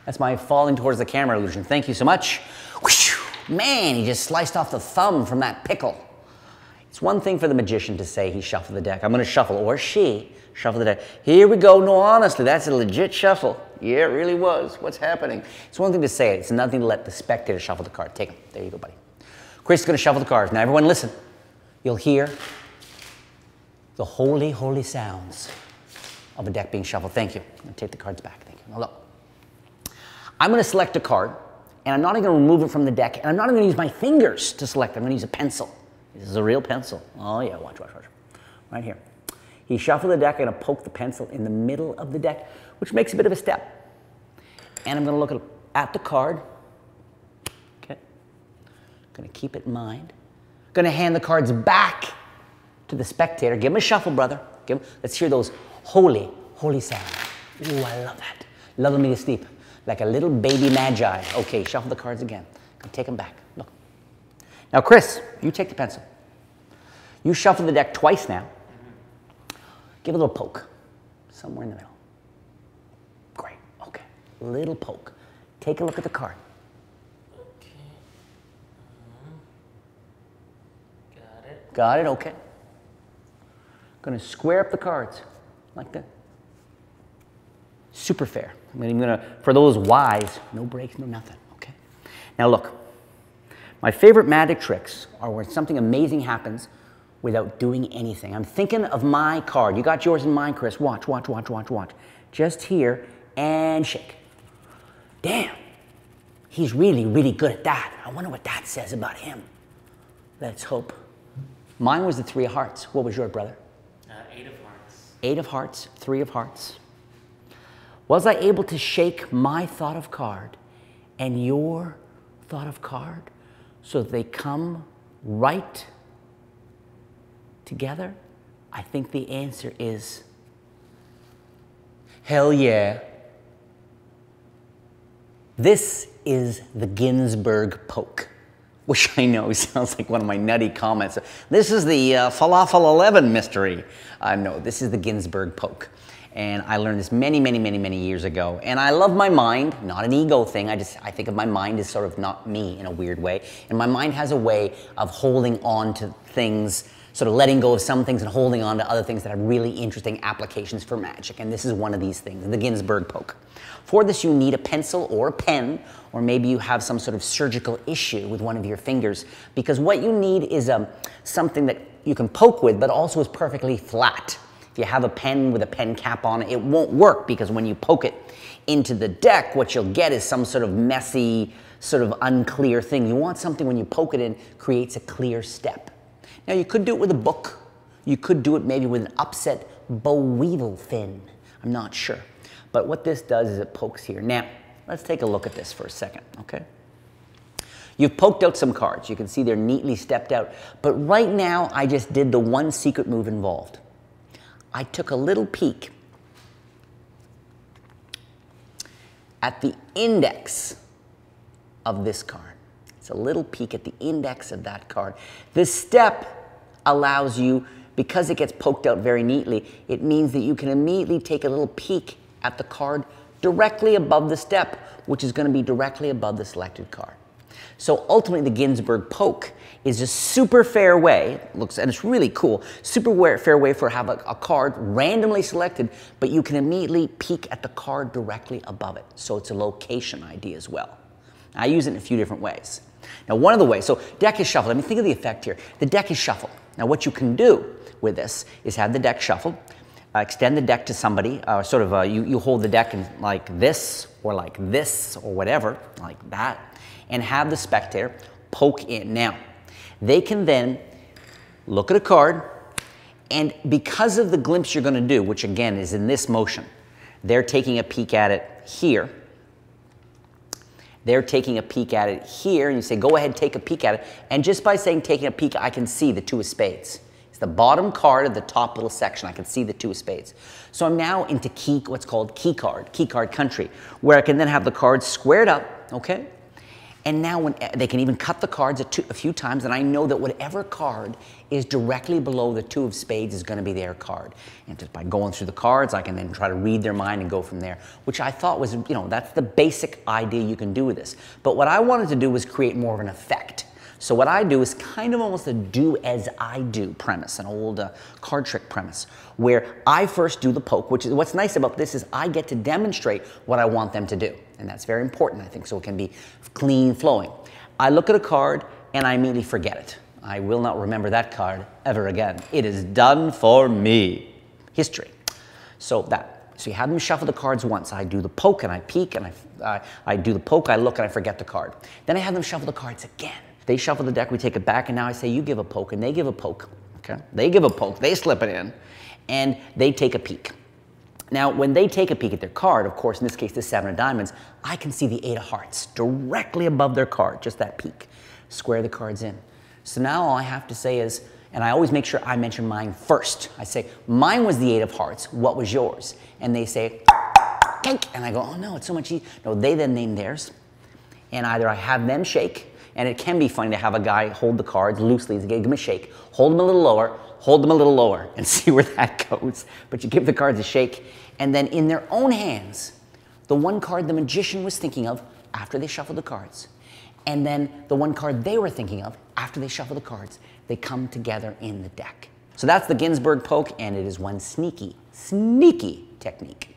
That's my falling towards the camera illusion. Thank you so much. Man, he just sliced off the thumb from that pickle. It's one thing for the magician to say he shuffled the deck. I'm going to shuffle, or she shuffle the deck. Here we go. No, honestly, that's a legit shuffle. Yeah, it really was. What's happening? It's one thing to say it. It's another thing to let the spectator shuffle the card. Take them. There you go, buddy. Chris is going to shuffle the cards. Now, everyone listen. You'll hear the holy, holy sounds of a deck being shuffled. Thank you. I'm going to take the cards back. Thank you. Now, look. I'm going to select a card, and I'm not even going to remove it from the deck, and I'm not even going to use my fingers to select it. I'm going to use a pencil. This is a real pencil. Oh, yeah. Watch, watch, watch. Right here. He shuffled the deck. I'm going to poke the pencil in the middle of the deck, which makes a bit of a step. And I'm going to look at the card. Okay. Going to keep it in mind. Going to hand the cards back to the spectator. Give him a shuffle, brother. Let's hear those holy, holy sounds. Ooh, I love that. Lull me to sleep. Like a little baby magi. Okay, shuffle the cards again. Take them back. Look. Now, Chris, you take the pencil. You shuffle the deck twice now. Give a little poke. Somewhere in the middle. Great. Okay. Little poke. Take a look at the card. Okay. Got it. Got it? Okay. Going to square up the cards like that. Super fair. I'm even gonna, for those wise, no breaks, no nothing, okay? Now look, my favorite magic tricks are where something amazing happens without doing anything. I'm thinking of my card. You got yours in mind, Chris. Watch, watch, watch, watch, watch. Just here and shake. Damn, he's really, really good at that. I wonder what that says about him. Let's hope. Mine was the 3 of hearts. What was your brother? 8 of hearts. 8 of hearts, 3 of hearts. Was I able to shake my thought of card and your thought of card so that they come right together? I think the answer is hell yeah. This is the Ginsburg poke, which I know sounds like one of my nutty comments. This is the Falafel 11 mystery. No, this is the Ginsburg poke. And I learned this many, many, many, many years ago. And I love my mind, not an ego thing. I think of my mind as sort of not me in a weird way. And my mind has a way of holding on to things, sort of letting go of some things and holding on to other things that have really interesting applications for magic. And this is one of these things, the Ginsburg poke. For this, you need a pencil or a pen, or maybe you have some sort of surgical issue with one of your fingers, because what you need is something that you can poke with, but also is perfectly flat. If you have a pen with a pen cap on it, it won't work, because when you poke it into the deck, what you'll get is some sort of messy, sort of unclear thing. You want something when you poke it in, creates a clear step. Now, you could do it with a book. You could do it maybe with an upset boll weevil fin. I'm not sure. But what this does is it pokes here. Now, let's take a look at this for a second, okay? You've poked out some cards. You can see they're neatly stepped out. But right now, I just did the one secret move involved. I took a little peek at the index of this card. It's a little peek at the index of that card. This step allows you, because it gets poked out very neatly, it means that you can immediately take a little peek at the card directly above the step, which is going to be directly above the selected card. So ultimately, the Ginsburg poke is a super fair way, and it's really cool, super fair way for have a card randomly selected, but you can immediately peek at the card directly above it. So it's a location idea as well. I use it in a few different ways. Now, one of the ways, so deck is shuffled. I mean, think of the effect here. The deck is shuffled. Now, what you can do with this is have the deck shuffled, extend the deck to somebody, you hold the deck in like this or whatever, like that, and have the spectator poke in. Now, they can then look at a card, and because of the glimpse you're going to do, which again is in this motion, they're taking a peek at it here. They're taking a peek at it here, and you say, go ahead, take a peek at it. And just by saying taking a peek, I can see the 2 of spades. It's the bottom card of the top little section. I can see the 2 of spades. So I'm now into what's called key card country, where I can then have the cards squared up, okay? And now when they can even cut the cards a few times, and I know that whatever card is directly below the 2 of spades is going to be their card. And just by going through the cards, I can then try to read their mind and go from there, which I thought was, that's the basic idea you can do with this. But what I wanted to do was create more of an effect. So what I do is kind of almost a do as I do premise, an old card trick premise, where I first do the poke, which is what's nice about this is I get to demonstrate what I want them to do. And that's very important, I think, so it can be clean flowing. I look at a card and I immediately forget it. I will not remember that card ever again. It is done for me. History. So you have them shuffle the cards once. I do the poke and I peek and I do the poke, I look and I forget the card. Then I have them shuffle the cards again. They shuffle the deck, we take it back, and now I say, you give a poke, and they give a poke, okay? They give a poke, they slip it in, and they take a peek. Now, when they take a peek at their card, of course, in this case, the 7 of diamonds, I can see the 8 of hearts directly above their card, just that peek. Square the cards in. So now all I have to say is, and I always make sure I mention mine first. I say, mine was the 8 of hearts, what was yours? And they say, cake, and I go, oh no, it's so much easier. No, they then name theirs, and either I have them shake, and it can be funny to have a guy hold the cards loosely, give them a shake, hold them a little lower, and see where that goes. But you give the cards a shake, and then in their own hands, the one card the magician was thinking of after they shuffled the cards, and then the one card they were thinking of after they shuffled the cards, they come together in the deck. So that's the Ginsburg poke, and it is one sneaky, sneaky technique.